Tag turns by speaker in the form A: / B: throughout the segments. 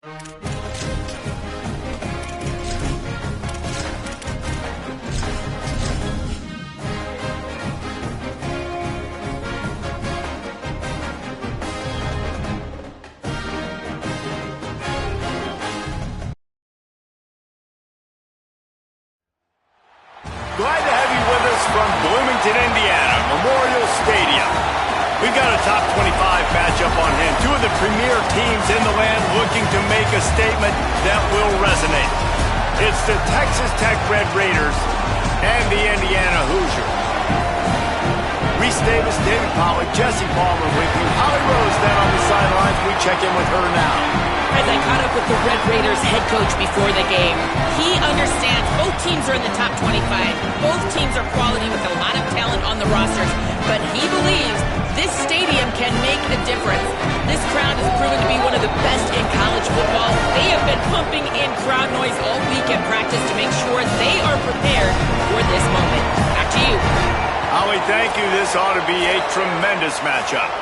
A: Glad to have you with us from Bloomington, Indiana, Memorial Stadium. We've got a top 25 matchup on hand. Two of the premier teams in the land looking to make a statement that will resonate. It's the Texas Tech Red Raiders and the Indiana Hoosiers. Reese Davis, David Pollack, Jesse Palmer with you. Holly Rose then on the sidelines. We check in with her now.
B: As I caught up with the Red Raiders head coach before the game, he understands both teams are in the top 25. Both teams are quality with a lot of talent on the rosters, but he believes this stadium can make a difference. This crowd has proven to be one of the best in college football. They have been pumping in crowd noise all week at practice to make sure they are prepared for this moment. Back to you.
A: Holly, thank you. This ought to be a tremendous matchup.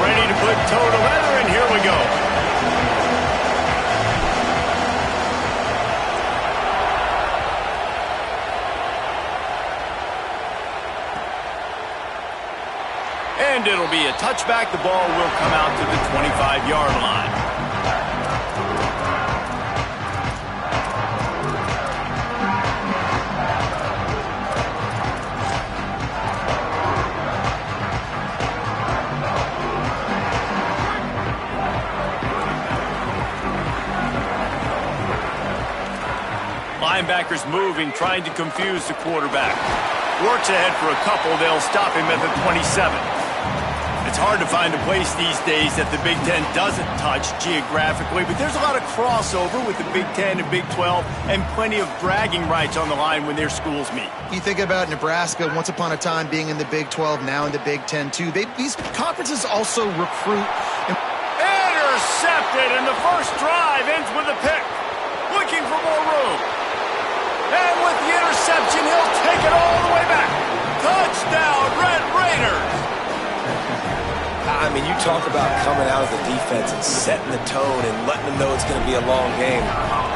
A: Ready to put toe to leather, and here we go. And it'll be a touchback. The ball will come out to the 25-yard line. Linebackers moving, trying to confuse the quarterback. Works ahead for a couple. They'll stop him at the 27. It's hard to find a place these days that the Big Ten doesn't touch geographically, but there's a lot of crossover with the Big Ten and Big 12 and plenty of bragging rights on the line when their schools meet.
C: You think about Nebraska, once upon a time being in the Big 12, now in the Big 10 too. These conferences also recruit.
A: Intercepted, and the first drive ends with a pick. Looking for more room. And with the interception, he'll take it all the way back. Touchdown, Red Raiders!
D: I mean, you talk about coming out of the defense and setting the tone and letting them know it's going to be a long game.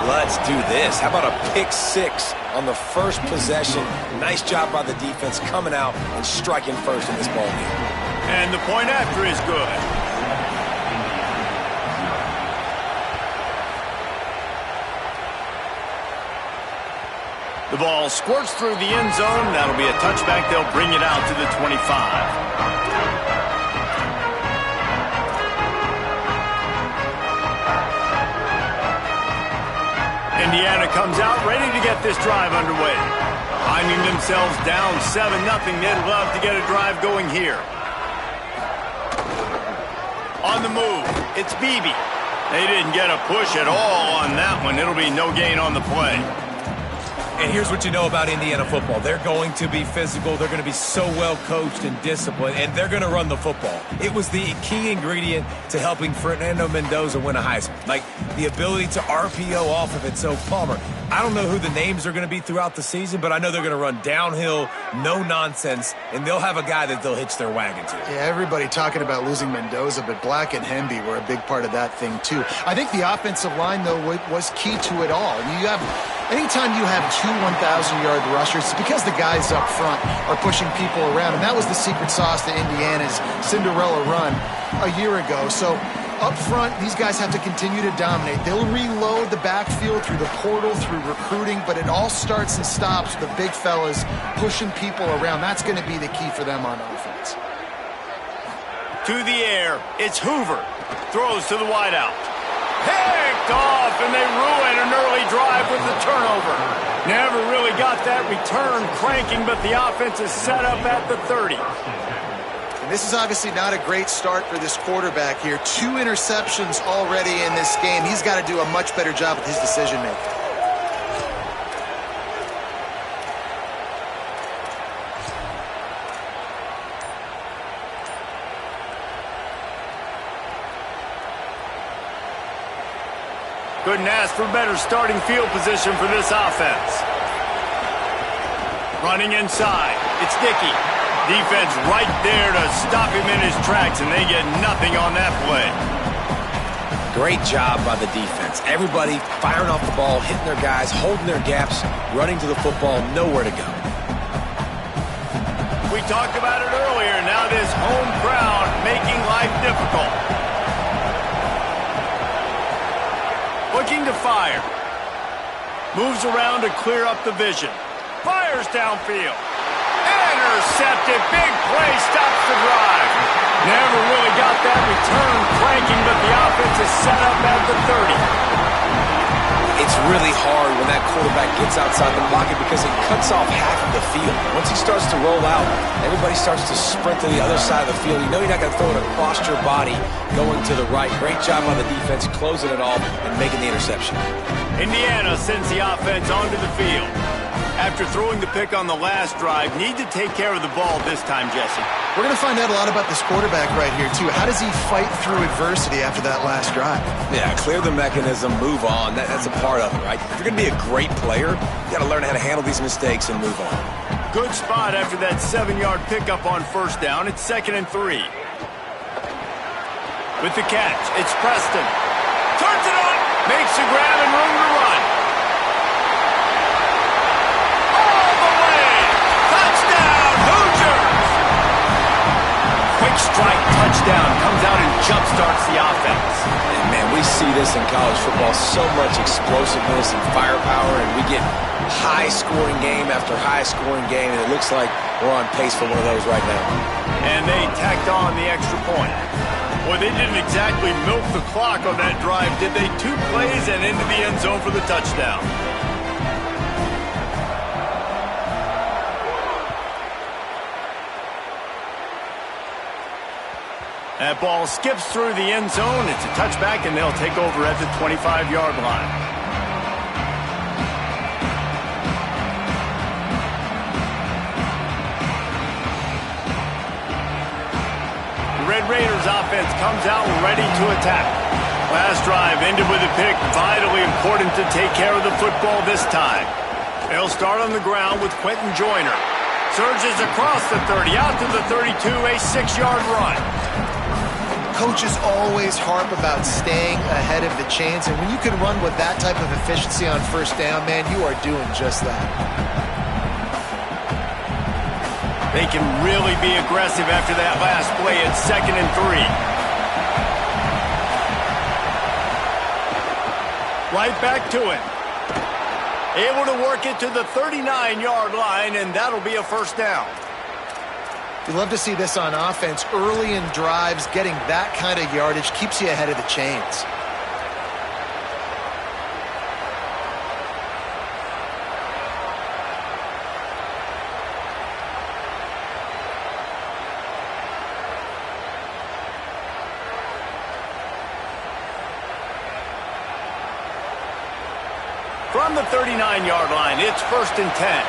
D: Let's do this. How about a pick six on the first possession? Nice job by the defense coming out and striking first in this ball game.
A: And the point after is good. The ball squirts through the end zone. That'll be a touchback. They'll bring it out to the 25. Indiana comes out ready to get this drive underway. Finding themselves down 7-0. They'd love to get a drive going here. On the move, it's Beebe. They didn't get a push at all on that one. It'll be no gain on the play.
E: And here's what you know about Indiana football. They're going to be physical. They're going to be so well coached and disciplined, and they're going to run the football. It was the key ingredient to helping Fernando Mendoza win a Heisman. Like the ability to RPO off of it. So, Palmer, I don't know who the names are going to be throughout the season, but I know they're going to run downhill, no nonsense, and they'll have a guy that they'll hitch their wagon to.
C: Yeah, everybody talking about losing Mendoza, but Black and Hemby were a big part of that thing, too. I think the offensive line, though, was key to it all. Anytime you have two 1,000-yard rushers, it's because the guys up front are pushing people around, and that was the secret sauce to Indiana's Cinderella run a year ago. So up front, these guys have to continue to dominate. They'll reload the backfield through the portal, through recruiting, but it all starts and stops with the big fellas pushing people around. That's going to be the key for them on offense.
A: To the air, it's Hoover. Throws to the wideout. Picked off, and they ruin an early drive with the turnover. Never really got that return cranking, but the offense is set up at the 30.
C: And this is obviously not a great start for this quarterback here. 2 interceptions already in this game. He's got to do a much better job with his decision-making.
A: Couldn't ask for better starting field position for this offense. Running inside. It's Dickey. Defense right there to stop him in his tracks, and they get nothing on that play.
D: Great job by the defense. Everybody firing off the ball, hitting their guys, holding their gaps, running to the football, nowhere to go.
A: We talked about it earlier. Now this home crowd making life difficult. Looking to fire. Moves around to clear up the vision. Fires downfield. Intercepted. Big play. Stops the drive. Never really got that return cranking, but the offense is set up at the 30.
D: It's really hard when that quarterback gets outside the pocket because it cuts off half of the field. Once he starts to roll out, everybody starts to sprint to the other side of the field. You know you're not going to throw it across your body going to the right. Great job on the defense closing it off and making the interception.
A: Indiana sends the offense onto the field. After throwing the pick on the last drive, need to take care of the ball this time, Jesse.
C: We're going to find out a lot about this quarterback right here, too. How does he fight through adversity after that last drive?
D: Yeah, clear the mechanism, move on. That's a part of it, right? If you're going to be a great player, you got to learn how to handle these mistakes and move on.
A: Good spot after that 7-yard pickup on first down. It's 2nd and 3. With the catch, it's Preston. Turns it on, makes the grab and room to run. Quick strike touchdown comes out and jump-starts the offense.
D: And man, we see this in college football, so much explosiveness and firepower, and we get high-scoring game after high-scoring game, and it looks like we're on pace for one of those right now.
A: And they tacked on the extra point. Boy, they didn't exactly milk the clock on that drive, did they? 2 plays and into the end zone for the touchdown. That ball skips through the end zone. It's a touchback, and they'll take over at the 25-yard line. The Red Raiders offense comes out ready to attack. Last drive ended with a pick. Vitally important to take care of the football this time. They'll start on the ground with Quentin Joyner. Surges across the 30, out to the 32, a 6-yard run.
C: Coaches always harp about staying ahead of the chains, and when you can run with that type of efficiency on first down, man, you are doing just that.
A: They can really be aggressive after that last play. It's 2nd and 3. Right back to it. Able to work it to the 39-yard line, and that'll be a first down.
C: You love to see this on offense. Early in drives, getting that kind of yardage keeps you ahead of the chains.
A: From the 39-yard line, it's 1st and 10.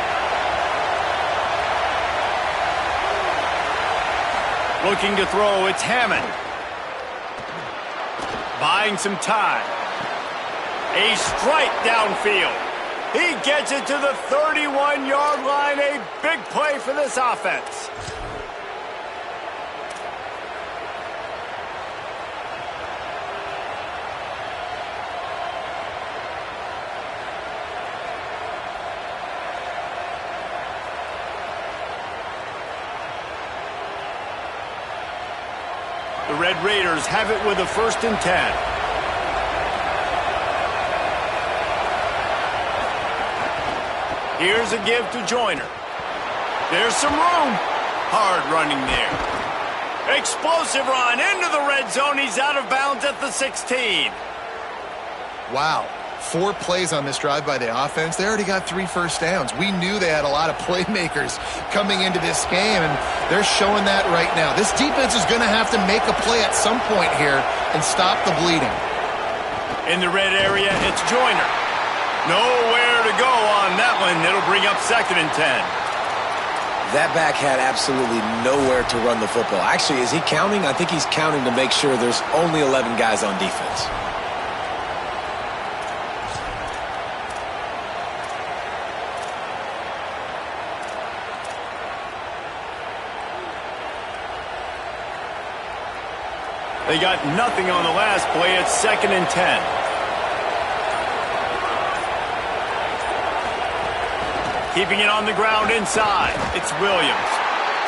A: Looking to throw, it's Hammond. Buying some time. A strike downfield. He gets it to the 31-yard line. A big play for this offense. The Red Raiders have it with a 1st and 10. Here's a give to Joyner. There's some room. Hard running there. Explosive run into the red zone. He's out of bounds at the 16.
C: Wow. 4 plays on this drive by the offense. They already got 3 first downs. We knew they had a lot of playmakers coming into this game, and they're showing that right now. This defense is going to have to make a play at some point here and stop the bleeding.
A: In the red area, it's Joyner. Nowhere to go on that one. It'll bring up 2nd and 10.
D: That back had absolutely nowhere to run the football. Actually, is he counting? I think he's counting to make sure there's only 11 guys on defense.
A: They got nothing on the last play. It's 2nd and 10. Keeping it on the ground inside. It's Williams.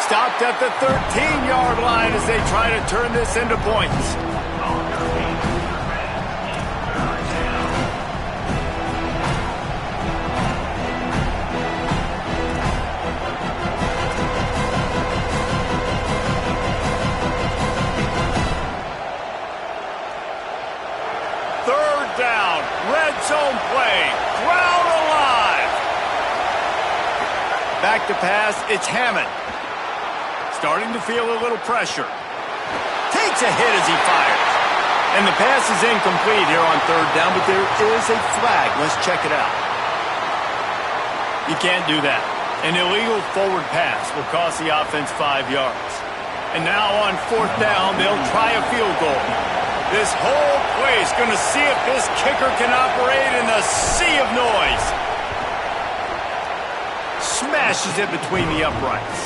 A: Stopped at the 13-yard line as they try to turn this into points. Down, red zone play, crowd alive. Back to pass, it's Hammond. Starting to feel a little pressure. Takes a hit as he fires. And the pass is incomplete here on 3rd down, but there is a flag. Let's check it out. You can't do that. An illegal forward pass will cost the offense 5 yards. And now on 4th down, they'll try a field goal. This whole place going to see if this kicker can operate in a sea of noise. Smashes it between the uprights.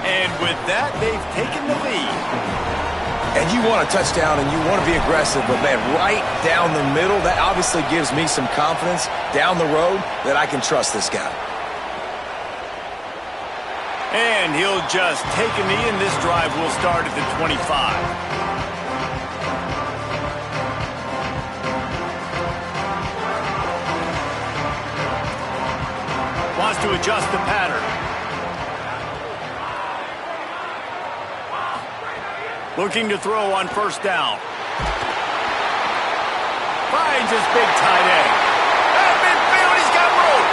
A: And with that, they've taken the lead.
D: And you want a touchdown and you want to be aggressive, but man, right down the middle, that obviously gives me some confidence down the road that I can trust this guy.
A: And he'll just take a knee, and this drive will start at the 25. Wants to adjust the pattern. Looking to throw on 1st down. Finds his big tight end. At midfield, he's got room.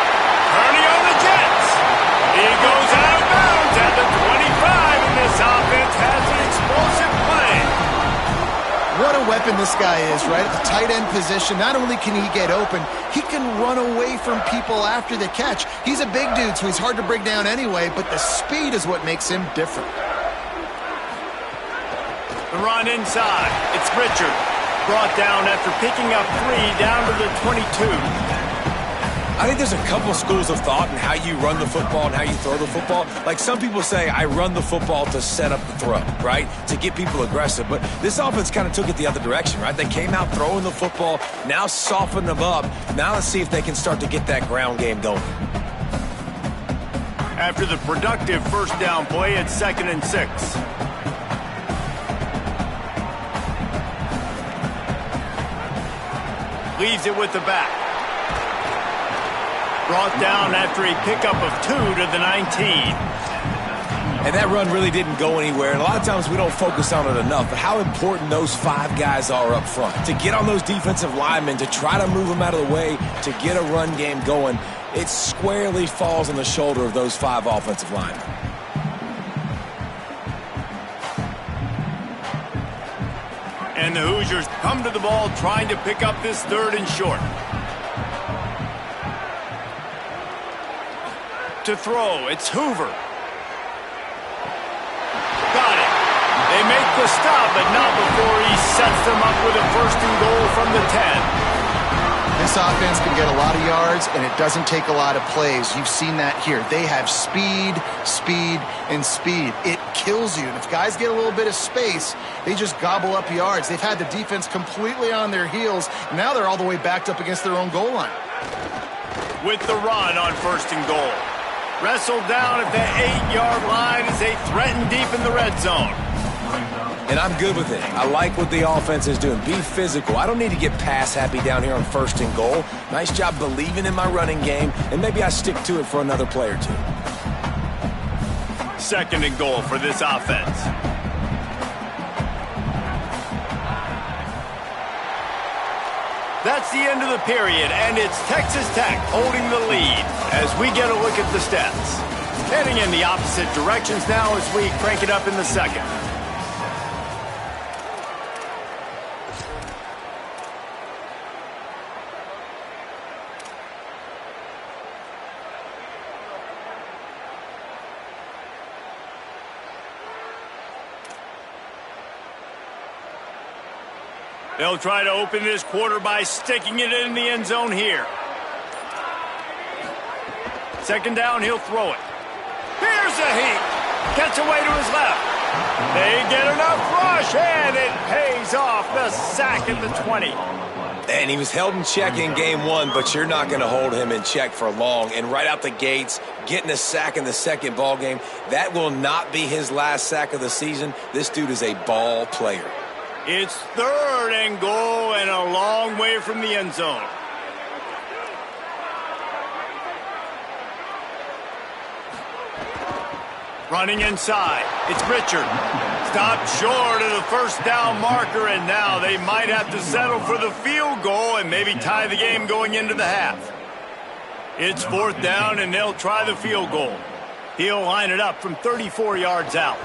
A: Turning on the Jets. He goes out of bounds at the 25, and this offense has an explosive play.
C: What a weapon this guy is, right? At the tight end position, not only can he get open, he can run away from people after the catch. He's a big dude, so he's hard to bring down anyway, but the speed is what makes him different.
A: The run inside. It's Richard. Brought down after picking up 3 down to the 22.
D: I think there's a couple schools of thought in how you run the football and how you throw the football. Like some people say, I run the football to set up the throw, right? To get people aggressive. But this offense kind of took it the other direction, right? They came out throwing the football, now soften them up. Now let's see if they can start to get that ground game going.
A: After the productive 1st down play, it's 2nd and 6. Leaves it with the back. Brought down after a pickup of 2 to the 19.
D: And that run really didn't go anywhere. And a lot of times we don't focus on it enough. But how important those 5 guys are up front. To get on those defensive linemen, to try to move them out of the way, to get a run game going, it squarely falls on the shoulder of those 5 offensive linemen.
A: And the Hoosiers come to the ball trying to pick up this 3rd and short. To throw, it's Hoover. Got it. They make the stop, but not before he sets them up with a 1st and goal from the 10.
C: This offense can get a lot of yards, and it doesn't take a lot of plays. You've seen that here. They have speed, speed, and speed. It kills you. And if guys get a little bit of space, they just gobble up yards. They've had the defense completely on their heels. And now they're all the way backed up against their own goal line.
A: With the run on 1st and goal. Wrestled down at the 8-yard line as they threaten deep in the red zone.
D: And I'm good with it. I like what the offense is doing. Be physical. I don't need to get pass happy down here on 1st and goal. Nice job believing in my running game, and maybe I stick to it for another play or 2.
A: 2nd and goal for this offense. That's the end of the period, and it's Texas Tech holding the lead as we get a look at the stats. Heading in the opposite directions now as we crank it up in the 2nd. They'll try to open this quarter by sticking it in the end zone here. 2nd down, he'll throw it. Here's a heat. Gets away to his left. They get enough rush, and it pays off. The sack at the 20.
D: And he was held in check in game one, but you're not going to hold him in check for long. And right out the gates, getting a sack in the second ball game, that will not be his last sack of the season. This dude is a ball player.
A: It's 3rd and goal and a long way from the end zone. Running inside, it's Richard. Stopped short of the first down marker, and now they might have to settle for the field goal and maybe tie the game going into the half. It's 4th down, and they'll try the field goal. He'll line it up from 34 yards out.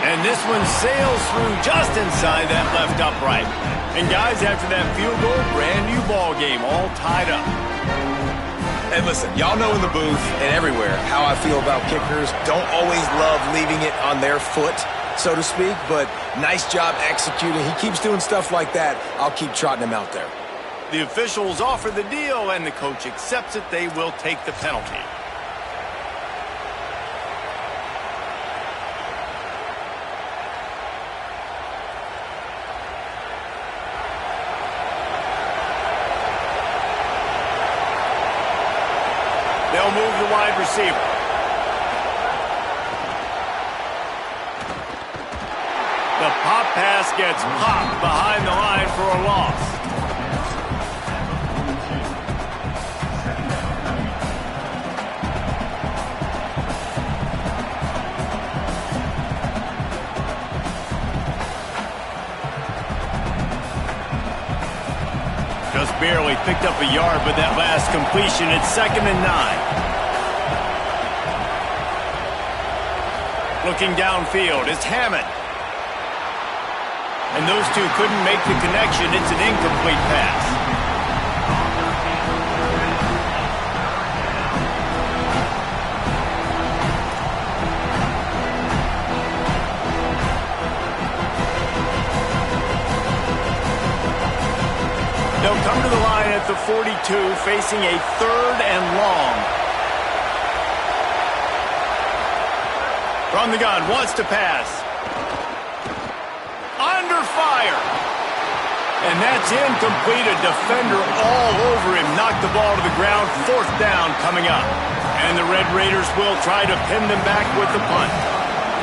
A: And this one sails through just inside that left upright. And guys, after that field goal, brand new ball game, all tied up.
D: And listen, y'all know in the booth and everywhere how I feel about kickers. Don't always love leaving it on their foot, so to speak, but nice job executing. He keeps doing stuff like that. I'll keep trotting him out there.
A: The officials offer the deal, and the coach accepts it. They will take the penalty. They'll move the wide receiver. The pop pass gets popped behind the line for a loss. Just barely picked up a yard with that last completion. It's 2nd and 9. Looking downfield, it's Hammond. And those two couldn't make the connection. It's an incomplete pass. They'll come to the line at the 42, facing a 3rd and long. From the gun, wants to pass. Under fire. And that's incomplete. A defender all over him. Knocked the ball to the ground. 4th down coming up. And the Red Raiders will try to pin them back with the punt.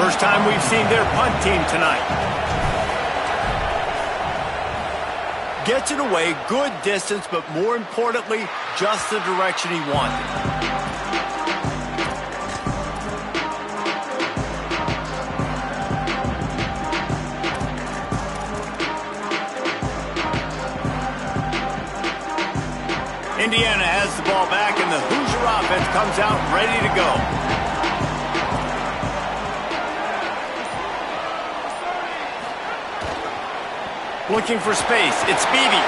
A: First time we've seen their punt team tonight. Gets it away, good distance, but more importantly, just the direction he wanted. Indiana has the ball back, and the Hoosier offense comes out ready to go. Looking for space. It's Beebe.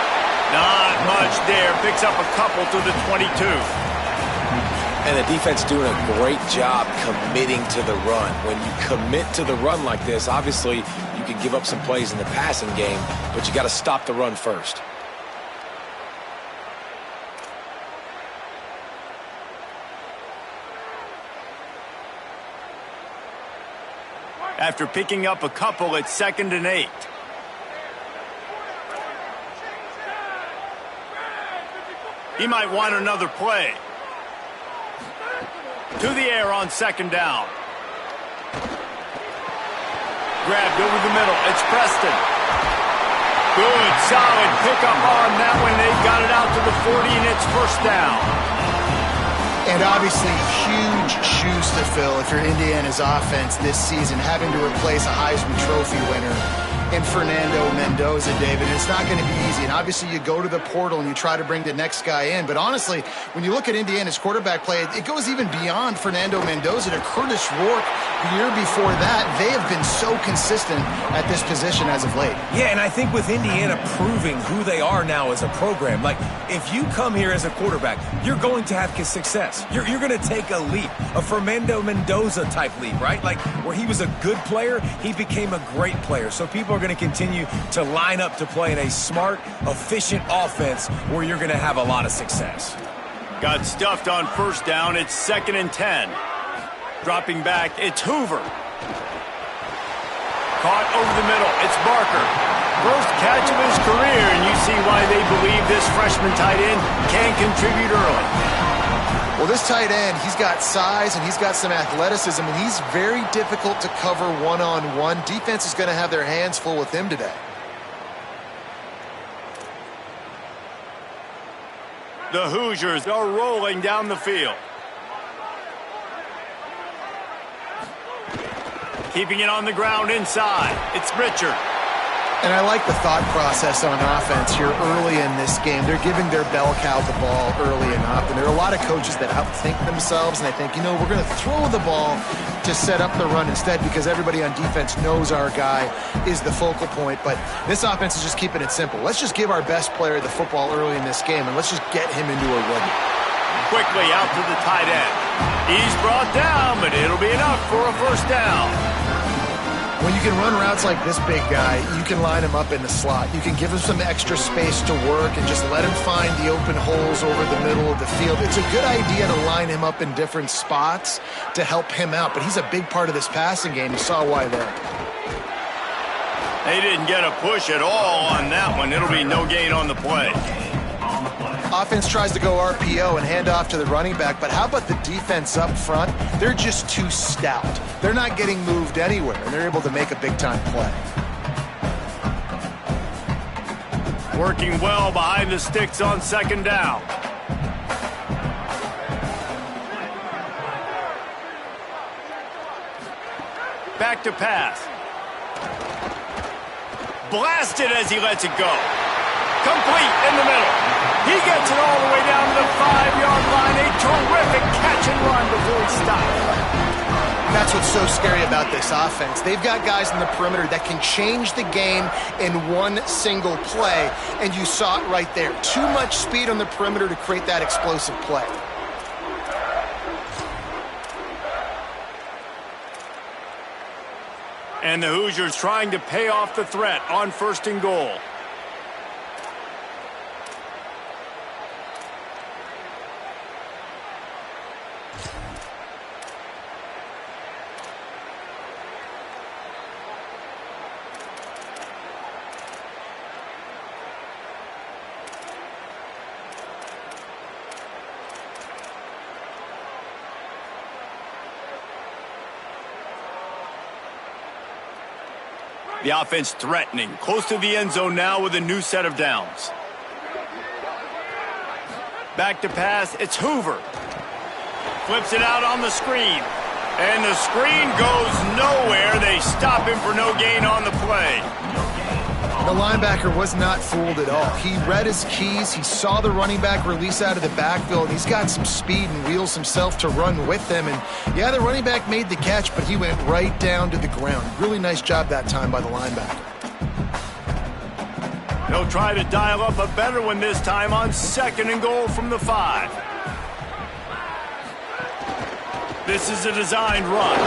A: Not much there. Picks up a couple to the 22.
D: And the defense doing a great job committing to the run. When you commit to the run like this, obviously you can give up some plays in the passing game, but you got to stop the run first.
A: After picking up a couple, it's 2nd and 8. He might want another play. To the air on 2nd down. Grabbed over the middle. It's Preston. Good, solid pickup on that one. They've got it out to the 40, and it's 1st down.
C: And obviously, huge shoes to fill if you're Indiana's offense this season, having to replace a Heisman Trophy winner in Fernando Mendoza, David. And it's not going to be easy. And obviously, you go to the portal and you try to bring the next guy in. But honestly, when you look at Indiana's quarterback play, it goes even beyond Fernando Mendoza to Curtis Rourke the year before that. They have been so consistent at this position as of late.
E: Yeah, and I think with Indiana proving who they are now as a program, like if you come here as a quarterback, you're going to have success. You're going to take a leap, a Fernando Mendoza type leap, right? Like where he was a good player, he became a great player. So people are going to continue to line up to play in a smart, efficient offense where you're going to have a lot of success.
A: Got stuffed on 1st down. It's 2nd and 10. Dropping back, it's Hoover. Caught over the middle, it's Barker. First catch of his career, and you see why they believe this freshman tight end can contribute early.
C: Well, this tight end, he's got size and he's got some athleticism, and he's very difficult to cover one-on-one. Defense is going to have their hands full with him today.
A: The Hoosiers are rolling down the field. Keeping it on the ground inside. It's Richard.
C: And I like the thought process on offense here early in this game. They're giving their bell cow the ball early and often. There are a lot of coaches that outthink themselves, and they think, you know, we're going to throw the ball to set up the run instead because everybody on defense knows our guy is the focal point. But this offense is just keeping it simple. Let's just give our best player the football early in this game, and let's just get him into a rhythm.
A: Quickly out to the tight end. He's brought down, but it'll be enough for a first down.
C: When you can run routes like this big guy, you can line him up in the slot. You can give him some extra space to work and just let him find the open holes over the middle of the field. It's a good idea to line him up in different spots to help him out, but he's a big part of this passing game. You saw why there.
A: They didn't get a push at all on that one. It'll be no gain on the play.
C: Offense tries to go RPO and hand off to the running back, but how about the defense up front? They're just too stout. They're not getting moved anywhere, and they're able to make a big-time play.
A: Working well behind the sticks on second down. Back to pass. Blasted as he lets it go. Complete in the middle. He gets it all the way down to the 5-yard line. A terrific catch and run before he stops.
C: That's what's so scary about this offense. They've got guys in the perimeter that can change the game in one single play, and you saw it right there. Too much speed on the perimeter to create that explosive play.
A: And the Hoosiers trying to pay off the threat on first and goal. The offense threatening, close to the end zone now with a new set of downs. Back to pass, it's Hoover. Flips it out on the screen. And the screen goes nowhere. They stop him for no gain on the play.
C: The linebacker was not fooled at all. He read his keys. He saw the running back release out of the backfield. He's got some speed and wheels himself to run with them. And, yeah, the running back made the catch, but he went right down to the ground. Really nice job that time by the linebacker.
A: They'll try to dial up a better one this time on second and goal from the 5. This is a designed run.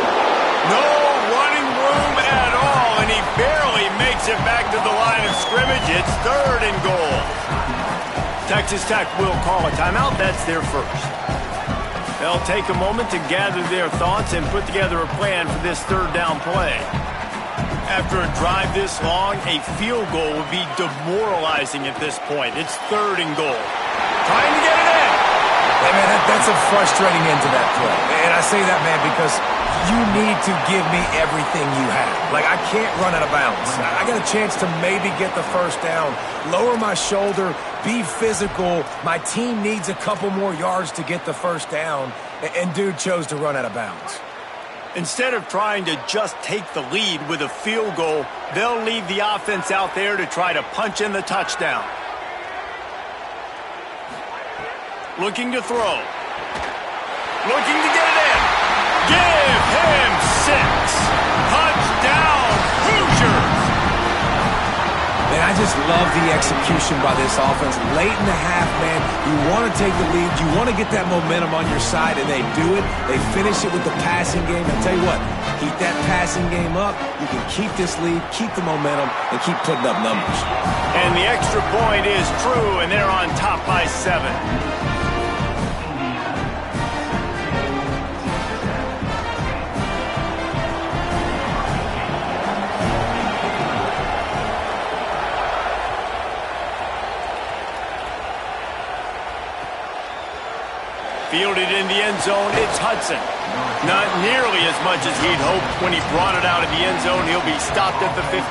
A: No running room at all, and he barely makes it back to the line of scrimmage. It's third and goal. Texas Tech will call a timeout. That's their first. They'll take a moment to gather their thoughts and put together a plan for this third down play. After a drive this long, a field goal would be demoralizing at this point. It's third and goal. Trying to get it in.
E: Hey, man, that's a frustrating end to that play. And I say that, man, because you need to give me everything you have. Like, I can't run out of bounds. I got a chance to maybe get the first down, lower my shoulder, be physical. My team needs a couple more yards to get the first down, and dude chose to run out of bounds.
A: Instead of trying to just take the lead with a field goal, they'll leave the offense out there to try to punch in the touchdown. Looking to throw. Looking to get it in. Give him 6. Touchdown, Hoosiers!
E: Man, I just love the execution by this offense. Late in the half, man, you want to take the lead. You want to get that momentum on your side, and they do it. They finish it with the passing game. I'll tell you what, keep that passing game up. You can keep this lead, keep the momentum, and keep putting up numbers.
A: And the extra point is true, and they're on top by 7. Fielded in the end zone, it's Hudson. Not nearly as much as he'd hoped when he brought it out of the end zone. He'll be stopped at the 15.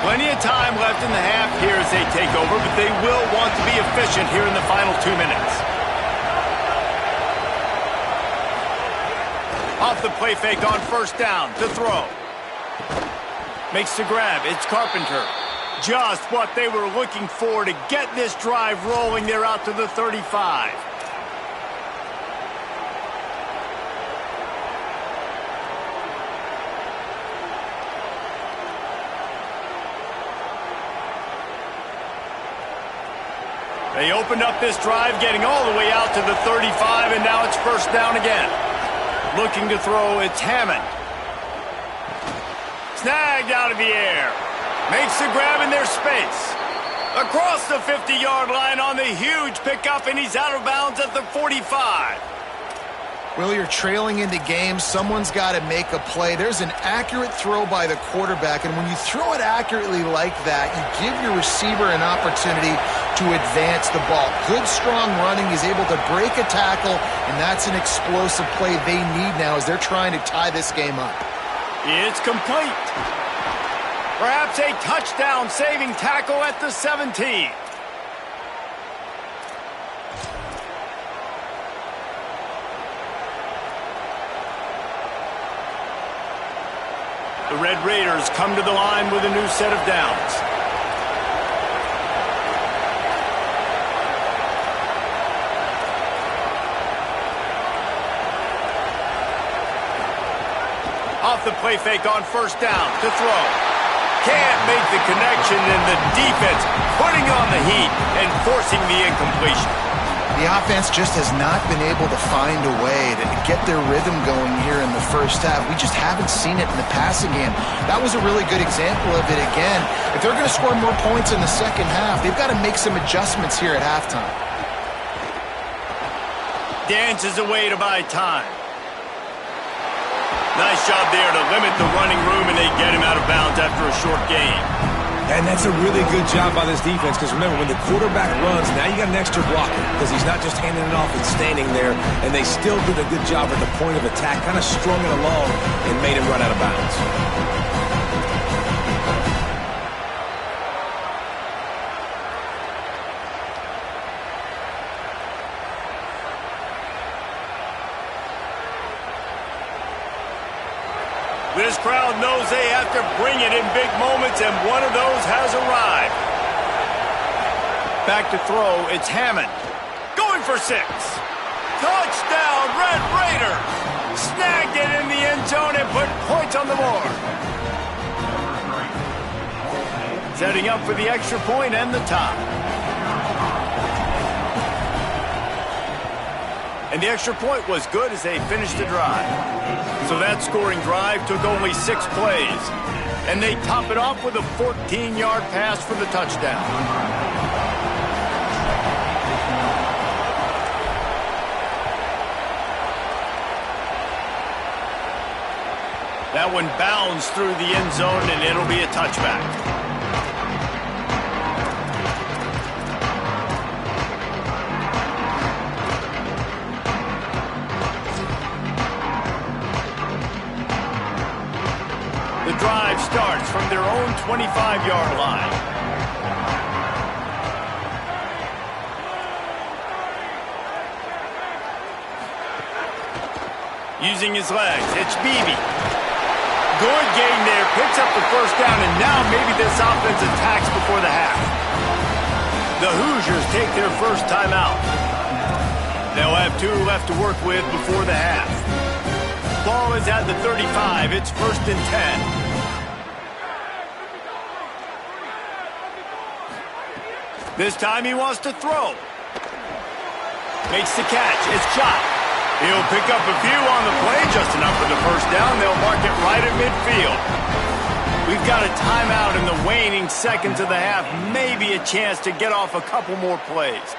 A: Plenty of time left in the half here as they take over, but they will want to be efficient here in the final 2 minutes. Off the play fake on first down to throw. Makes the grab. It's Carpenter. Just what they were looking for to get this drive rolling. They're out to the 35. They opened up this drive, getting all the way out to the 35, and now it's first down again. Looking to throw, it's Hammond. Snagged out of the air. Makes the grab in their space. Across the 50-yard line on the huge pickup, and he's out of bounds at the 45.
C: Will, you're trailing into games. Someone's got to make a play. There's an accurate throw by the quarterback, and when you throw it accurately like that, you give your receiver an opportunity to advance the ball. Good, strong running. He's able to break a tackle, and that's an explosive play they need now as they're trying to tie this game up.
A: It's complete. Perhaps a touchdown-saving tackle at the 17. The Red Raiders come to the line with a new set of downs. Off the play fake on first down to throw. Can't make the connection, and the defense putting on the heat and forcing the incompletion.
C: The offense just has not been able to find a way to get their rhythm going here in the first half. We just haven't seen it in the passing game. That was a really good example of it again. If they're going to score more points in the second half, they've got to make some adjustments here at halftime.
A: Dances away to buy time. Nice job there to limit the running room, and they get him out of bounds after a short gain.
E: And that's a really good job by this defense, because remember, when the quarterback runs, now you got an extra blocker, because he's not just handing it off and standing there, and they still did a good job at the point of attack, kind of strung it along and made him run out of bounds.
A: This crowd knows they have to bring it in big moments, and one of those has arrived. Back to throw, it's Hammond. Going for 6. Touchdown, Red Raider! Snagged it in the end zone and put points on the board. Setting up for the extra point and the tie. And the extra point was good as they finished the drive. So that scoring drive took only 6 plays. And they top it off with a 14-yard pass for the touchdown. That one bounds through the end zone, and it'll be a touchback. The drive starts from their own 25-yard line. Using his legs, it's Beebe. Good gain there, picks up the first down, and now maybe this offense attacks before the half. The Hoosiers take their first timeout. They'll have 2 left to work with before the half. Ball is at the 35. It's first and 10. This time he wants to throw. Makes the catch. It's Chop. He'll pick up a few on the play, just enough for the first down. They'll mark it right at midfield. We've got a timeout in the waning seconds of the half. Maybe a chance to get off a couple more plays.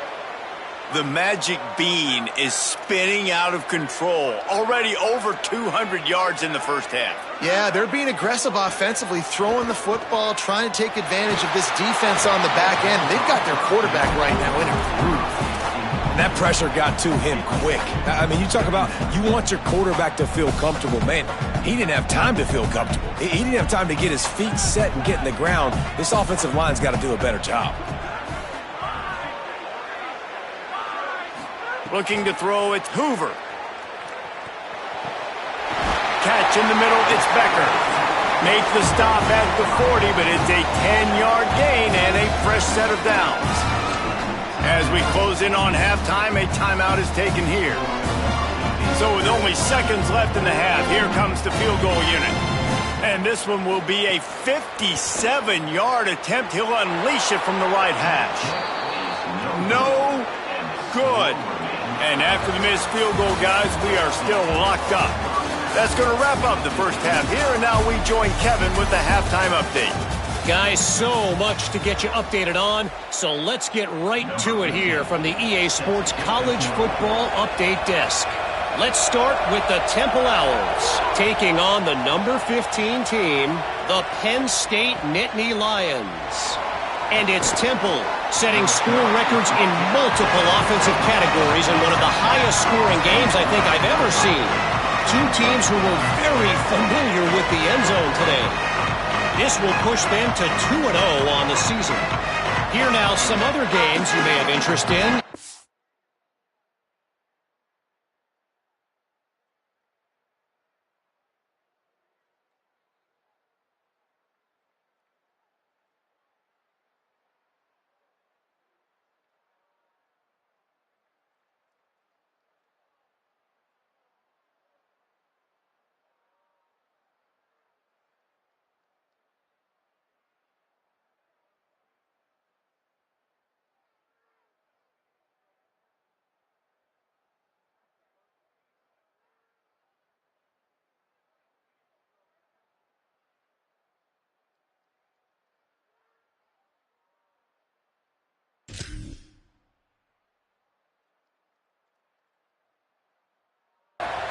A: The magic bean is spinning out of control. Already over 200 yards in the first half.
C: Yeah, they're being aggressive offensively, throwing the football, trying to take advantage of this defense on the back end. They've got their quarterback right now in a groove.
E: And that pressure got to him quick. I mean, you talk about you want your quarterback to feel comfortable. Man, he didn't have time to feel comfortable. He didn't have time to get his feet set and get in the ground. This offensive line's got to do a better job.
A: Looking to throw, it's Hoover. Catch in the middle, it's Becker. Make the stop at the 40, but it's a 10-yard gain and a fresh set of downs. As we close in on halftime, a timeout is taken here. So with only seconds left in the half, here comes the field goal unit. And this one will be a 57-yard attempt. He'll unleash it from the right hash. No good. And after the missed field goal, guys, we are still locked up. That's going to wrap up the first half here, and now we join Kevin with the halftime update.
F: Guys, so much to get you updated on, so let's get right to it here from the EA Sports College Football Update Desk. Let's start with the Temple Owls, taking on the number 15 team, the Penn State Nittany Lions. And it's Temple setting score records in multiple offensive categories in one of the highest scoring games I think I've ever seen. Two teams who were very familiar with the end zone today. This will push them to 2-0 on the season. Here now some other games you may have interest in.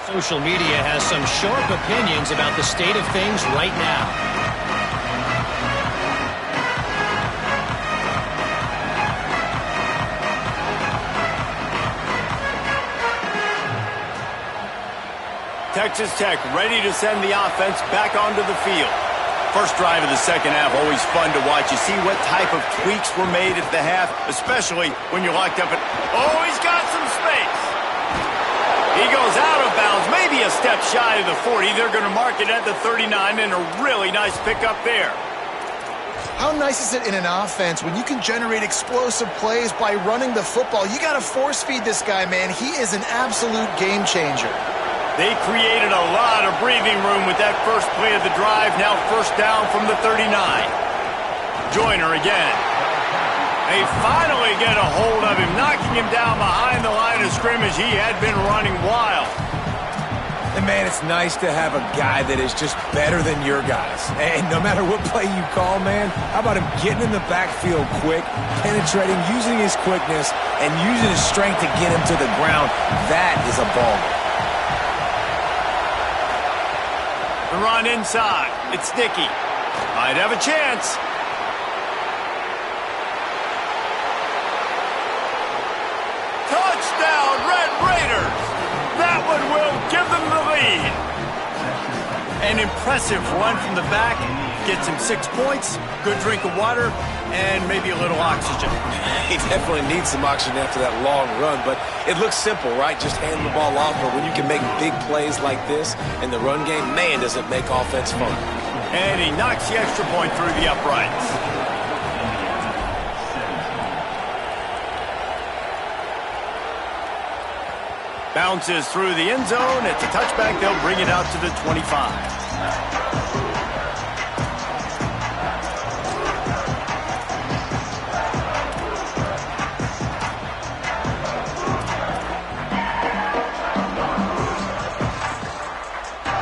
F: Social media has some sharp opinions about the state of things right now.
A: Texas Tech ready to send the offense back onto the field. First drive of the second half, always fun to watch. You see what type of tweaks were made at the half, especially when you're locked up at... Oh, he's got some space. He goes out of bounds, maybe a step shy of the 40. They're going to mark it at the 39, and a really nice pickup there.
C: How nice is it in an offense when you can generate explosive plays by running the football? You got to force feed this guy, man. He is an absolute game changer.
A: They created a lot of breathing room with that first play of the drive. Now first down from the 39. Joyner again. They finally get a hold of him, knocking him down behind the line of scrimmage. He had been running wild.
E: And, man, it's nice to have a guy that is just better than your guys. And no matter what play you call, man, how about him getting in the backfield quick, penetrating, using his quickness, and using his strength to get him to the ground? That is a baller.
A: The run inside. It's Dickey. Might have a chance. Touchdown, Red Raiders! That one will give them the lead. An impressive run from the back. Gets him 6 points, good drink of water, and maybe a little oxygen.
D: He definitely needs some oxygen after that long run, but it looks simple, right? Just hand the ball off, but when you can make big plays like this in the run game, man, does it make offense fun.
A: And he knocks the extra point through the uprights. Bounces through the end zone. It's a touchback. They'll bring it out to the 25.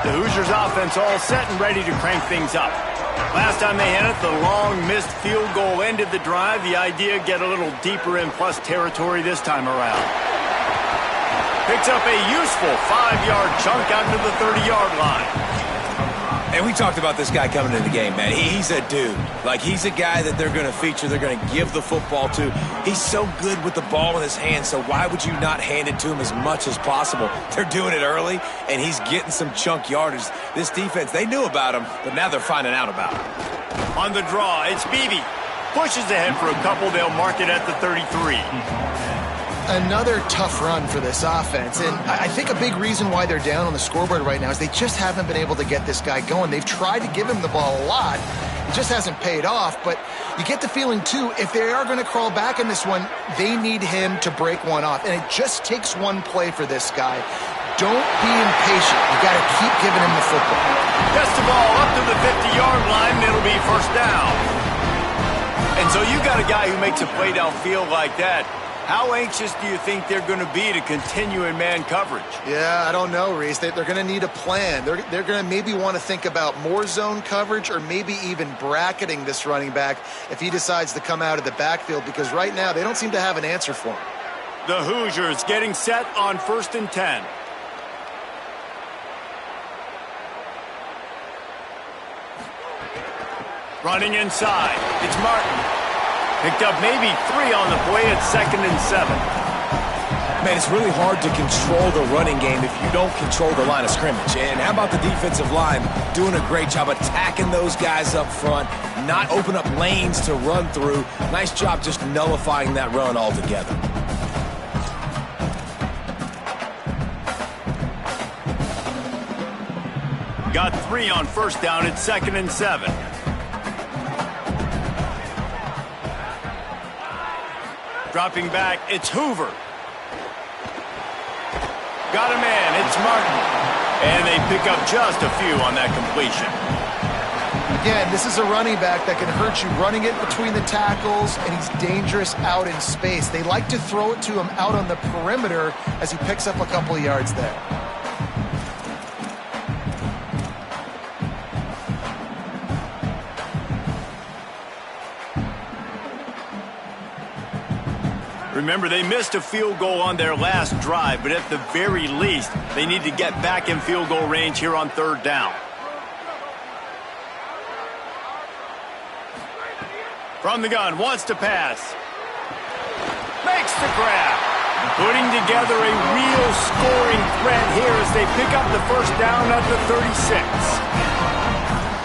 A: The Hoosiers offense all set and ready to crank things up. Last time they had it, the long missed field goal ended the drive. The idea, get a little deeper in plus territory this time around. Picks up a useful 5-yard chunk out to the 30-yard line.
E: And we talked about this guy coming into the game, man. He's a dude. Like, he's a guy that they're going to feature, they're going to give the football to. He's so good with the ball in his hands, so why would you not hand it to him as much as possible? They're doing it early, and he's getting some chunk yardage. This defense, they knew about him, but now they're finding out about him.
A: On the draw, it's Beebe. Pushes ahead for a couple. They'll mark it at the 33.
C: Another tough run for this offense, and I think a big reason why they're down on the scoreboard right now is they just haven't been able to get this guy going. They've tried to give him the ball a lot. It just hasn't paid off, but you get the feeling, too, if they are going to crawl back in this one, they need him to break one off, and it just takes one play for this guy. Don't be impatient. You got to keep giving him the football.
A: Gets the ball up to the 50-yard line, and it'll be first down. And so you got a guy who makes a play downfield like that. How anxious do you think they're going to be to continue in man coverage?
C: Yeah, I don't know, Reese. They're going to need a plan. They're going to maybe want to think about more zone coverage or maybe even bracketing this running back if he decides to come out of the backfield, because right now they don't seem to have an answer for him.
A: The Hoosiers getting set on 1st and 10. Running inside. It's Martin. Picked up maybe 3 on the play at 2nd and 7.
E: Man, it's really hard to control the running game if you don't control the line of scrimmage. And how about the defensive line doing a great job attacking those guys up front, not open up lanes to run through. Nice job just nullifying that run altogether.
A: Got 3 on 1st down at 2nd and 7. Dropping back, it's Hoover. Got a man, it's Martin. And they pick up just a few on that completion.
C: Again, this is a running back that can hurt you running it between the tackles, and he's dangerous out in space. They like to throw it to him out on the perimeter as he picks up a couple of yards there.
A: Remember, they missed a field goal on their last drive, but at the very least, they need to get back in field goal range here on 3rd down. From the gun, wants to pass. Makes the grab. Putting together a real scoring threat here as they pick up the 1st down at the 36.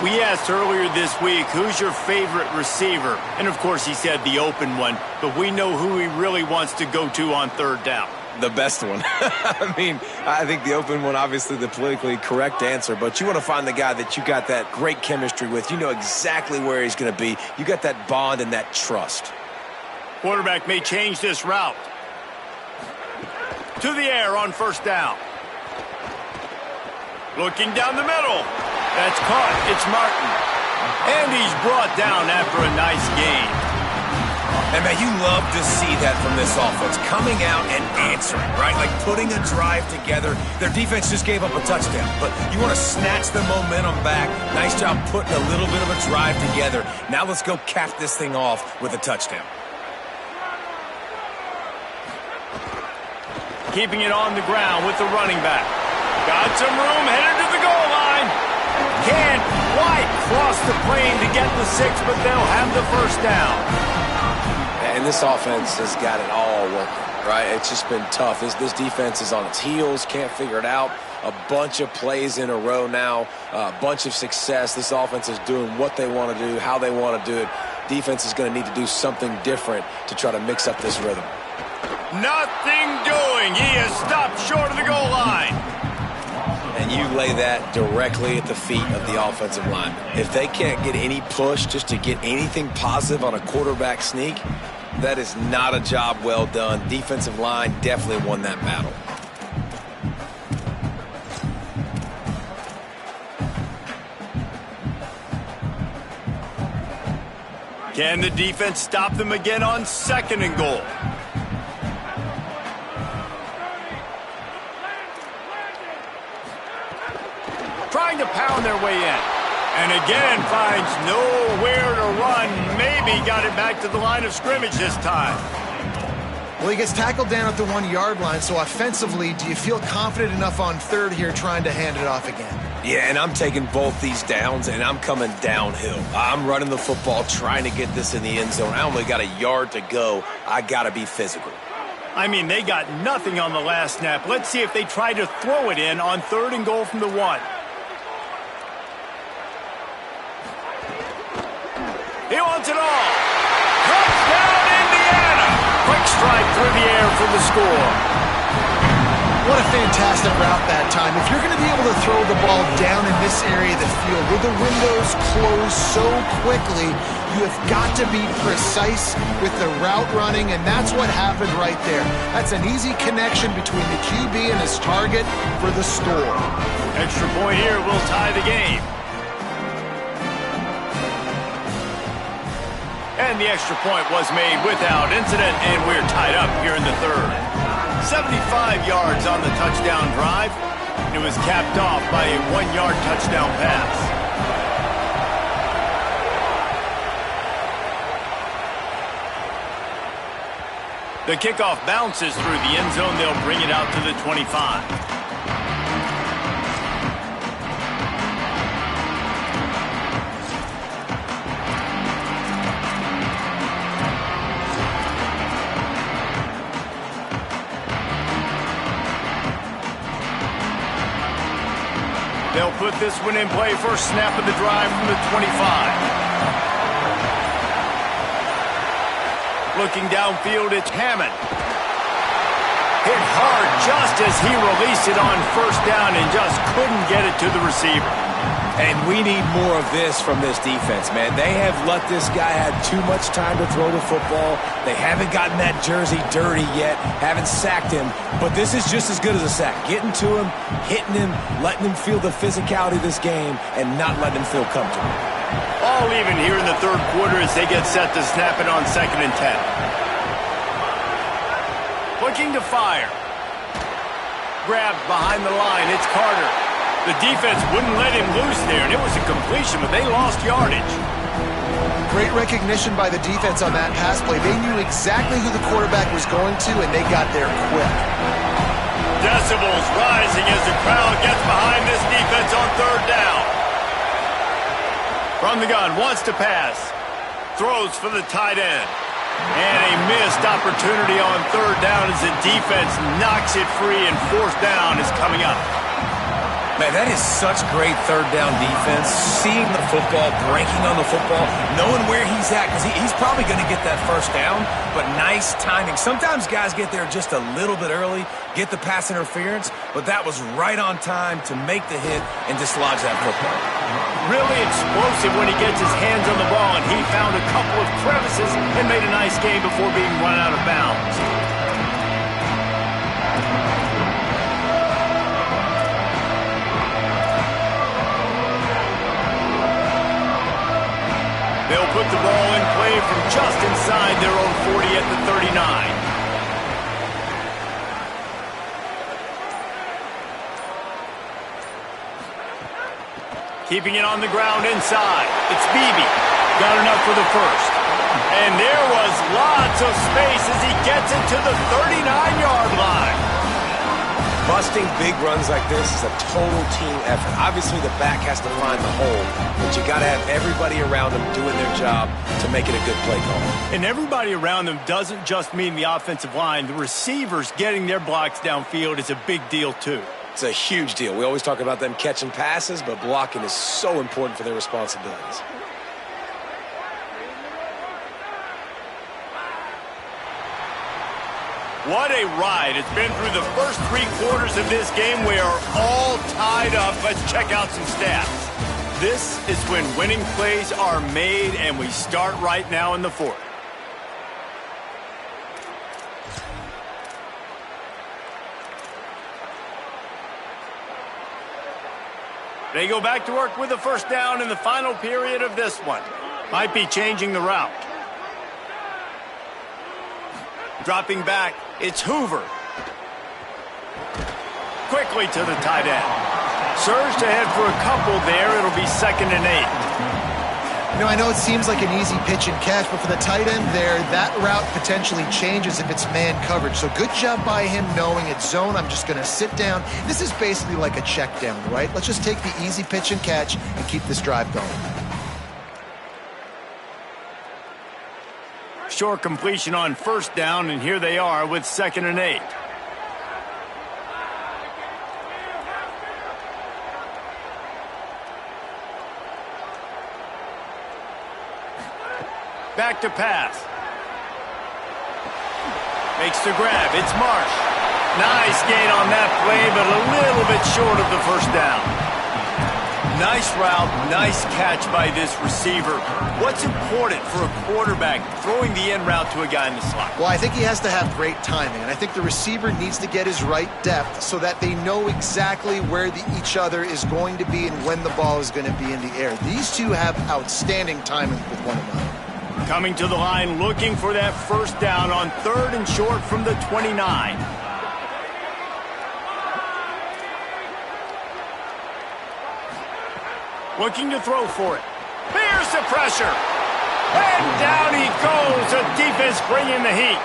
A: We asked earlier this week, who's your favorite receiver? And, of course, he said the open one, but we know who he really wants to go to on 3rd down.
E: The best one. I mean, I think the open one, obviously the politically correct answer, but you want to find the guy that you got that great chemistry with. You know exactly where he's going to be. You got that bond and that trust.
A: Quarterback may change this route. To the air on 1st down. Looking down the middle. That's caught. It's Martin. And he's brought down after a nice gain.
E: And, man, you love to see that from this offense. Coming out and answering, right? Like putting a drive together. Their defense just gave up a touchdown. But you want to snatch the momentum back. Nice job putting a little bit of a drive together. Now let's go cap this thing off with a touchdown.
A: Keeping it on the ground with the running back. Got some room, headed to the goal line. Can't quite cross the plane to get the 6, but they'll have the 1st down.
D: And this offense has got it all working, right? It's just been tough. This defense is on its heels, can't figure it out. A bunch of plays in a row now, a bunch of success. This offense is doing what they want to do, how they want to do it. Defense is going to need to do something different to try to mix up this rhythm.
A: Nothing doing. He is stopped short of the goal line.
D: And you lay that directly at the feet of the offensive lineman. If they can't get any push just to get anything positive on a quarterback sneak, that is not a job well done. Defensive line definitely won that battle.
A: Can the defense stop them again on 2nd and goal? Trying to pound their way in. And again, finds nowhere to run. Maybe got it back to the line of scrimmage this time.
C: Well, he gets tackled down at the 1-yard line, so offensively, do you feel confident enough on third here trying to hand it off again?
D: Yeah, and I'm taking both these downs, and I'm coming downhill. I'm running the football, trying to get this in the end zone. I only got a yard to go. I got to be physical.
A: I mean, they got nothing on the last snap. Let's see if they try to throw it in on 3rd and goal from the 1. He wants it all. Touchdown, Indiana! Quick strike through the air for the score.
C: What a fantastic route that time. If you're going to be able to throw the ball down in this area of the field where the windows close so quickly, you have got to be precise with the route running, and that's what happened right there. That's an easy connection between the QB and his target for the score.
A: Extra point here will tie the game. And the extra point was made without incident, and we're tied up here in the 3rd. 75 yards on the touchdown drive. It was capped off by a 1-yard touchdown pass. The kickoff bounces through the end zone. They'll bring it out to the 25. They'll put this one in play. First snap of the drive from the 25. Looking downfield, it's Hammond. Hit hard just as he released it on 1st down and just couldn't get it to the receiver.
D: And we need more of this from this defense, man. They have let this guy have too much time to throw the football. They haven't gotten that jersey dirty yet, haven't sacked him. But this is just as good as a sack. Getting to him, hitting him, letting him feel the physicality of this game, and not letting him feel comfortable.
A: All even here in the 3rd quarter as they get set to snap it on 2nd and 10. Looking to fire. Grabbed behind the line. It's Carter. The defense wouldn't let him loose there, and it was a completion, but they lost yardage.
C: Great recognition by the defense on that pass play. They knew exactly who the quarterback was going to, and they got there quick.
A: Decibels rising as the crowd gets behind this defense on 3rd down. From the gun, wants to pass. Throws for the tight end. And a missed opportunity on 3rd down as the defense knocks it free, and 4th down is coming up.
D: Man, that is such great 3rd down defense. Seeing the football, breaking on the football, knowing where he's at, because he's probably going to get that 1st down, but nice timing. Sometimes guys get there just a little bit early, get the pass interference, but that was right on time to make the hit and dislodge that football.
A: Really explosive when he gets his hands on the ball, and he found a couple of crevices and made a nice game before being run out of bounds. They'll put the ball in play from just inside their own 40 at the 39. Keeping it on the ground inside. It's Beebe. Got enough for the 1st. And there was lots of space as he gets it to the 39-yard line.
D: Busting big runs like this is a total team effort. Obviously, the back has to find the hole, but you got to have everybody around them doing their job to make it a good play call.
A: And everybody around them doesn't just mean the offensive line. The receivers getting their blocks downfield is a big deal, too.
D: It's a huge deal. We always talk about them catching passes, but blocking is so important for their responsibilities.
A: What a ride. It's been through the first 3 quarters of this game. We are all tied up. Let's check out some stats. This is when winning plays are made, and we start right now in the 4th. They go back to work with a 1st down in the final period of this one. Might be changing the route. Dropping back, it's Hoover. Quickly to the tight end. Surge to head for a couple there. It'll be 2nd and 8.
C: You know, I know it seems like an easy pitch and catch, but for the tight end there, that route potentially changes if it's man coverage. So good job by him knowing it's zone. I'm just going to sit down. This is basically like a check down, right? Let's just take the easy pitch and catch and keep this drive going.
A: Short completion on 1st down, and here they are with 2nd and 8. Back to pass. Makes the grab. It's Marsh. Nice gain on that play, but a little bit short of the 1st down. Nice route, nice catch by this receiver. What's important for a quarterback throwing the in route to a guy in the slot?
C: Well, I think he has to have great timing, and I think the receiver needs to get his right depth so that they know exactly where each other is going to be and when the ball is going to be in the air. These two have outstanding timing with one another.
A: Coming to the line, looking for that 1st down on 3rd and short from the 29. Looking to throw for it. Here's the pressure. And down he goes. The defense bringing the heat.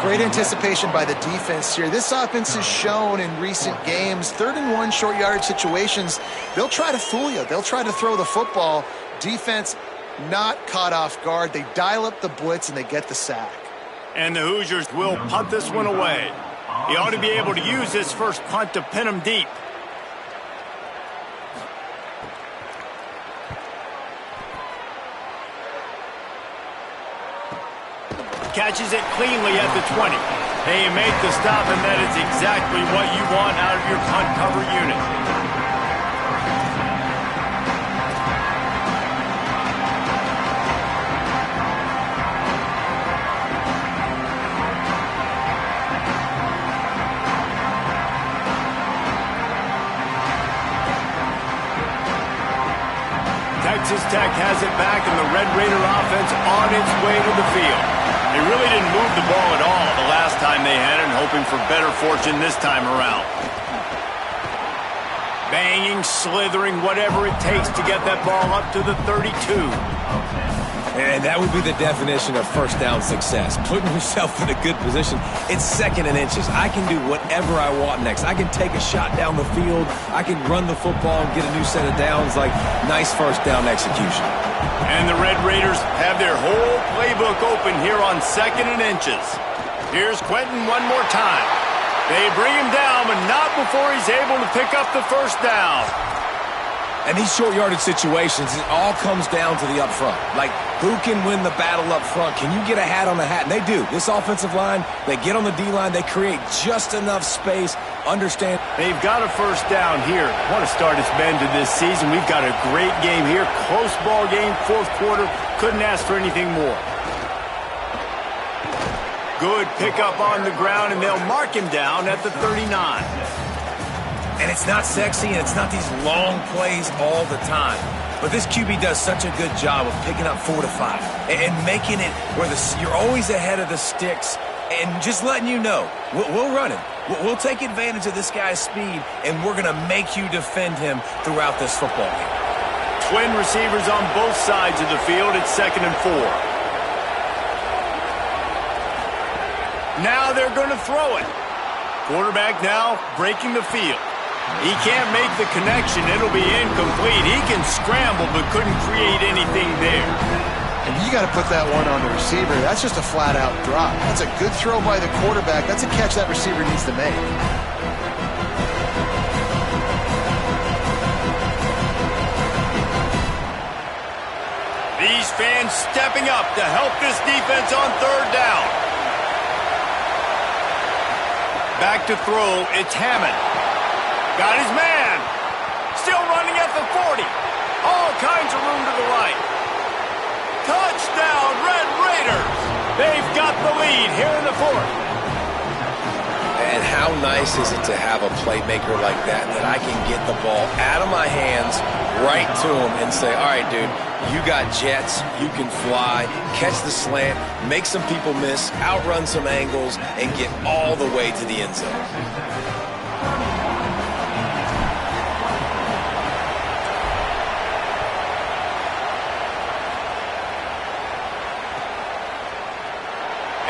C: Great anticipation by the defense here. This offense has shown in recent games, 3rd and 1 short yardage situations, they'll try to fool you. They'll try to throw the football. Defense not caught off guard. They dial up the blitz and they get the sack.
A: And the Hoosiers will punt this one away. He ought to be able to use this first punt to pin him deep. Catches it cleanly at the 20. They make the stop, and that is exactly what you want out of your punt cover unit. Texas Tech has it back, and the Red Raider offense on its way to the field. They really didn't move the ball at all the last time they had it, hoping for better fortune this time around. Banging, slithering, whatever it takes to get that ball up to the 32.
E: And that would be the definition of 1st down success. Putting yourself in a good position. It's 2nd and inches. I can do whatever I want next. I can take a shot down the field. I can run the football and get a new set of downs. Like, nice 1st down execution.
A: And the Red Raiders have their whole playbook open here on 2nd and inches. Here's Quentin one more time. They bring him down, but not before he's able to pick up the 1st down.
E: And these short yardage situations, it all comes down to the up front. Like, who can win the battle up front? Can you get a hat on the hat? And they do. This offensive line, they get on the D-line, they create just enough space. Understand.
A: They've got a 1st down here. What a start it's been to this season. We've got a great game here. Close ball game, 4th quarter. Couldn't ask for anything more. Good pickup on the ground, and they'll mark him down at the 39.
E: And it's not sexy, and it's not these long plays all the time. But this QB does such a good job of picking up 4 to 5 and making it where you're always ahead of the sticks and just letting you know, we'll run him. We'll take advantage of this guy's speed, and we're going to make you defend him throughout this football game.
A: Twin receivers on both sides of the field. It's 2nd and 4. Now they're going to throw it. Quarterback now breaking the field. He can't make the connection. It'll be incomplete. He can scramble but couldn't create anything there.
C: And you got to put that one on the receiver. That's just a flat-out drop. That's a good throw by the quarterback. That's a catch that receiver needs to make.
A: These fans stepping up to help this defense on 3rd down. Back to throw. It's Hammond. Got his man. Still running at the 40. All kinds of room to the right. Touchdown, Red Raiders. They've got the lead here in the 4th.
D: And how nice is it to have a playmaker like that I can get the ball out of my hands right to him and say, all right, dude, you got jets, you can fly, catch the slant, make some people miss, outrun some angles, and get all the way to the end zone.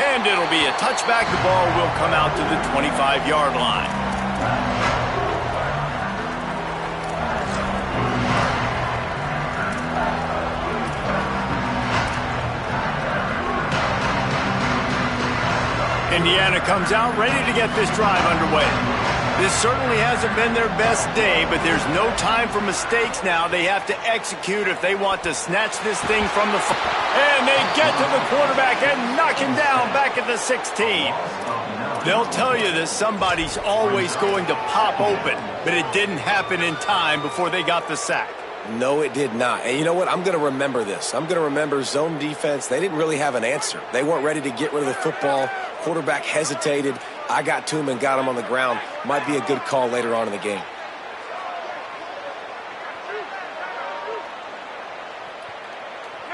A: And it'll be a touchback. The ball will come out to the 25-yard line. Indiana comes out ready to get this drive underway. This certainly hasn't been their best day, but there's no time for mistakes now. They have to execute if they want to snatch this thing from the... And they get to the quarterback and knock him down back at the 16. They'll tell you that somebody's always going to pop open, but it didn't happen in time before they got the sack.
D: No, it did not. And you know what? I'm going to remember this. I'm going to remember zone defense. They didn't really have an answer. They weren't ready to get rid of the football. Quarterback hesitated. I got to him and got him on the ground. Might be a good call later on in the game.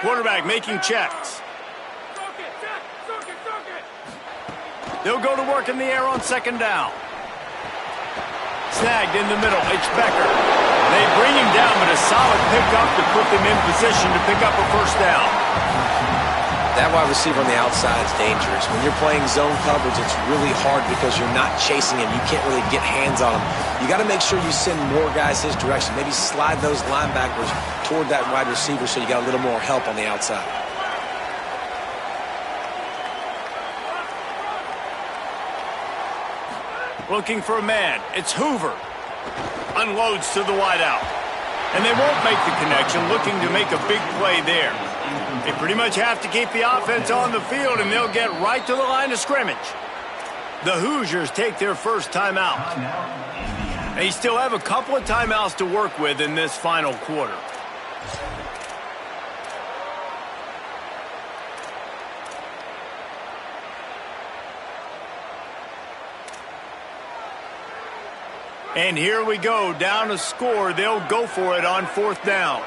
A: Quarterback making checks. They'll go to work in the air on second down. Snagged in the middle. It's Becker. They bring him down, but a solid pickup to put them in position to pick up a first down.
D: That wide receiver on the outside is dangerous. When you're playing zone coverage, it's really hard because you're not chasing him. You can't really get hands on him. You got to make sure you send more guys his direction. Maybe slide those linebackers toward that wide receiver so you got a little more help on the outside.
A: Looking for a man. It's Hoover. Unloads to the wideout. And they won't make the connection, looking to make a big play there. They pretty much have to keep the offense on the field, and they'll get right to the line of scrimmage. The Hoosiers take their first timeout. They still have a couple of timeouts to work with in this final quarter. And here we go, down a score. They'll go for it on fourth down.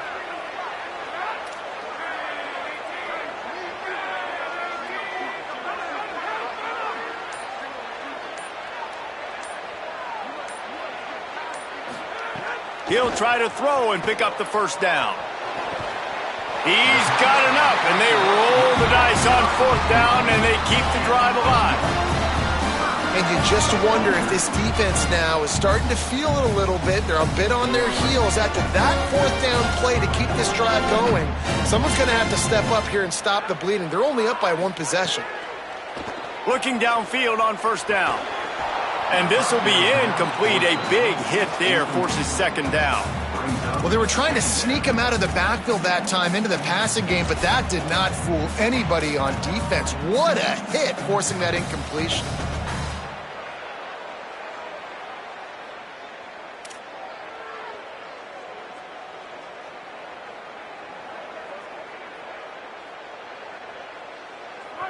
A: He'll try to throw and pick up the first down. He's got enough, and they roll the dice on fourth down, and they keep the drive alive.
C: And you just wonder if this defense now is starting to feel it a little bit. They're a bit on their heels after that fourth down play to keep this drive going. Someone's going to have to step up here and stop the bleeding. They're only up by one possession.
A: Looking downfield on first down. And this will be incomplete. A big hit there forces second down.
C: Well, they were trying to sneak him out of the backfield that time into the passing game, but that did not fool anybody on defense. What a hit, forcing that incompletion.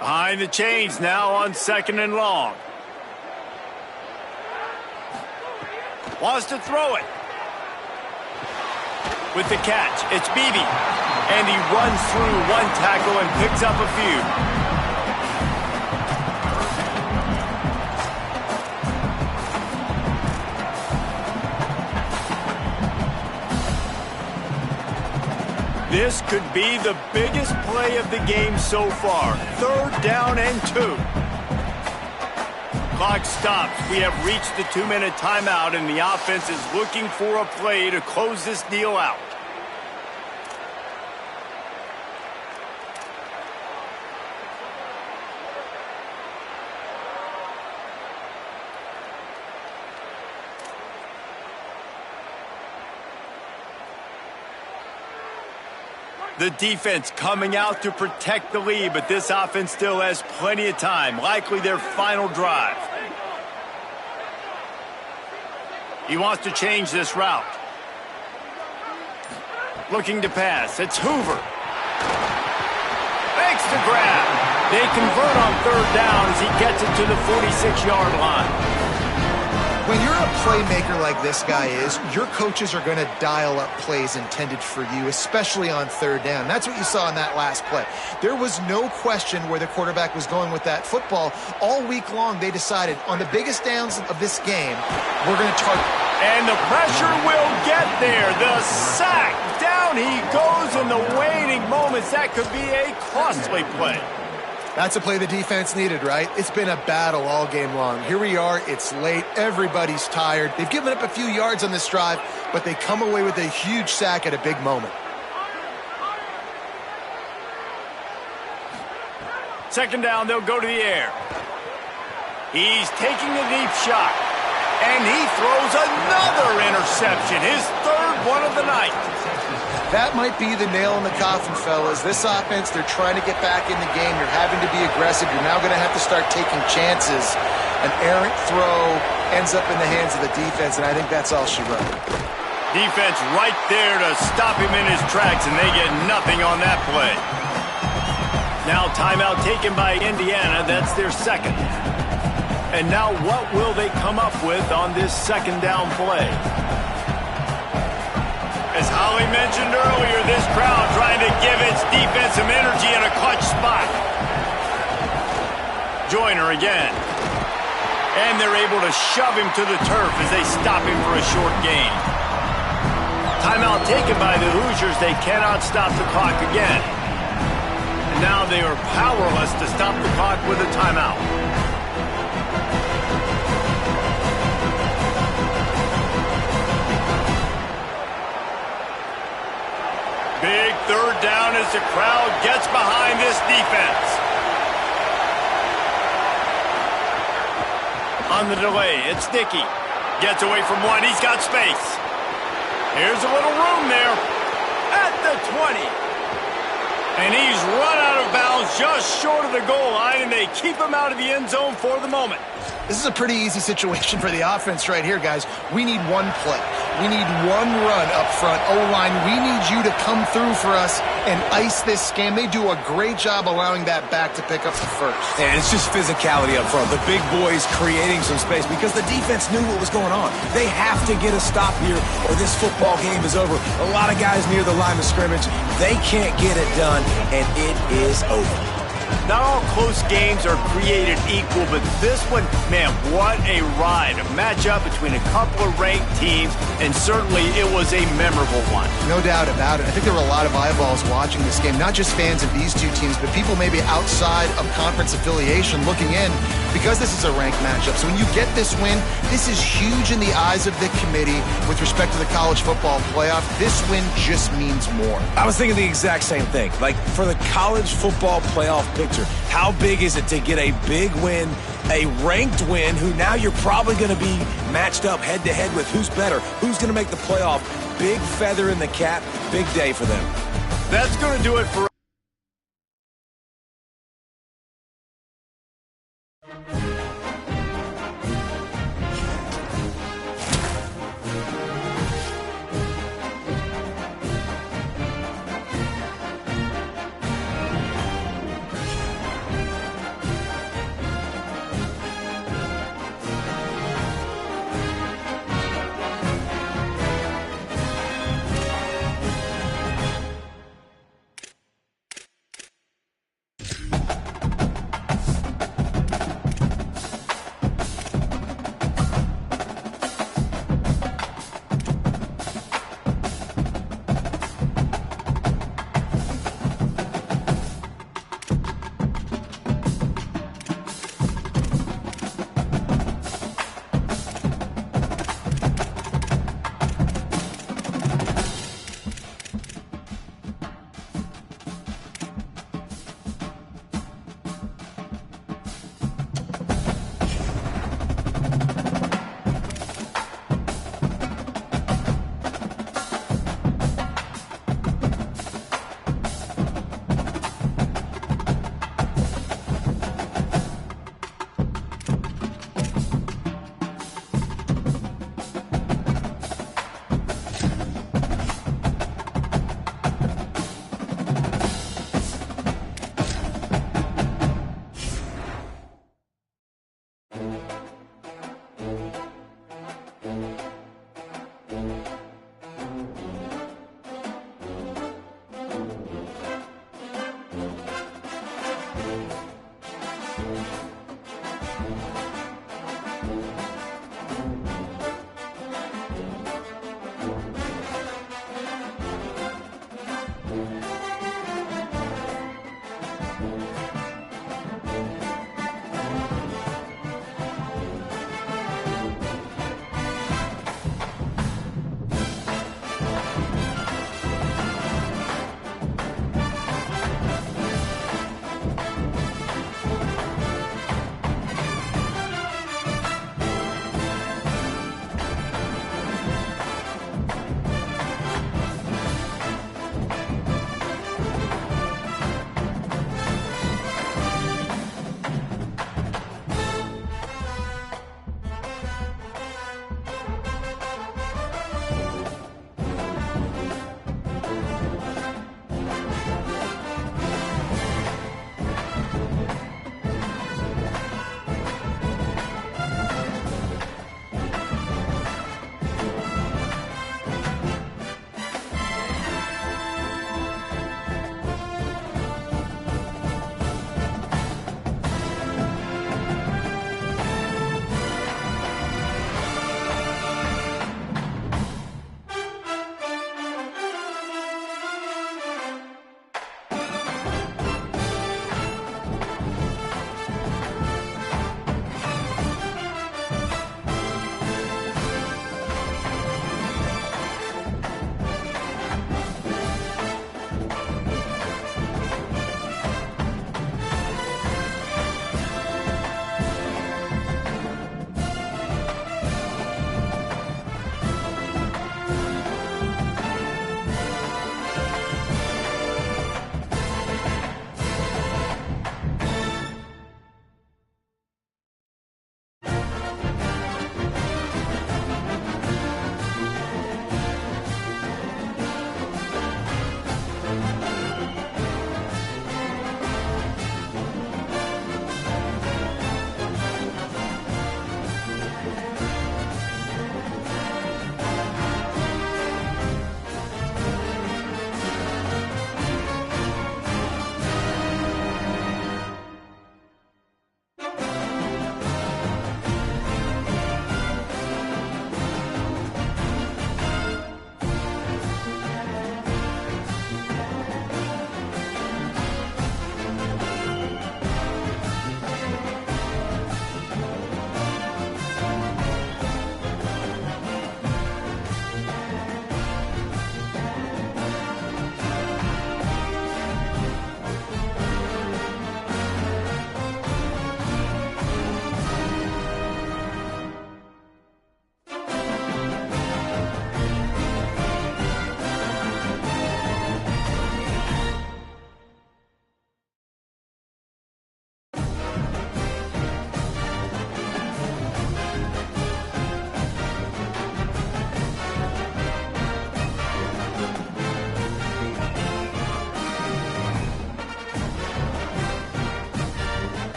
A: Behind the chains now on second and long. Wants to throw it. With the catch, it's Beebe. And he runs through one tackle and picks up a few. This could be the biggest play of the game so far. Third down and 2. Clock stops. We have reached the 2-minute timeout, and the offense is looking for a play to close this deal out. The defense coming out to protect the lead, but this offense still has plenty of time, likely their final drive. He wants to change this route. Looking to pass. It's Hoover. Makes the grab. They convert on third down as he gets it to the 46-yard line.
C: When you're a playmaker like this guy is, your coaches are going to dial up plays intended for you, especially on third down. That's what you saw in that last play. There was no question where the quarterback was going with that football. All week long, they decided on the biggest downs of this game, we're going to target.
A: And the pressure will get there. The sack. Down he goes in the waning moments. That could be a costly play.
C: That's a play the defense needed, right? It's been a battle all game long. Here we are. It's late. Everybody's tired. They've given up a few yards on this drive, but they come away with a huge sack at a big moment.
A: Second down, they'll go to the air. He's taking a deep shot, and he throws another interception, his third one of the night.
C: That might be the nail in the coffin, fellas. This offense, they're trying to get back in the game. You're having to be aggressive. You're now going to have to start taking chances. An errant throw ends up in the hands of the defense, and I think that's all she wrote.
A: Defense right there to stop him in his tracks, and they get nothing on that play. Now timeout taken by Indiana. That's their second. And now what will they come up with on this second down play? As Holly mentioned earlier, this crowd trying to give its defense some energy in a clutch spot. Joyner again. And they're able to shove him to the turf as they stop him for a short gain. Timeout taken by the Hoosiers. They cannot stop the clock again. And now they are powerless to stop the clock with a timeout. Big third down as the crowd gets behind this defense. On the delay, it's Dickey. Gets away from one. He's got space. Here's a little room there at the 20. And he's run out of bounds just short of the goal line, and they keep him out of the end zone for the moment.
C: This is a pretty easy situation for the offense right here, guys. We need one play. We need one run up front. O-line, we need you to come through for us and ice this game. They do a great job allowing that back to pick up the first.
E: And it's just physicality up front. The big boys creating some space because the defense knew what was going on. They have to get a stop here or this football game is over. A lot of guys near the line of scrimmage. They can't get it done, and it is over.
A: Not all close games are created equal, but this one, man, what a ride. A matchup between a couple of ranked teams, and certainly it was a memorable one.
C: No doubt about it. I think there were a lot of eyeballs watching this game, not just fans of these two teams, but people maybe outside of conference affiliation looking in because this is a ranked matchup. So when you get this win, this is huge in the eyes of the committee with respect to the college football playoff. This win just means more.
E: I was thinking the exact same thing. Like, for the college football playoff picture, how big is it to get a big win, a ranked win, who now you're probably going to be matched up head-to-head with who's better, who's going to make the playoff. Big feather in the cap, big day for them.
A: That's going to do it for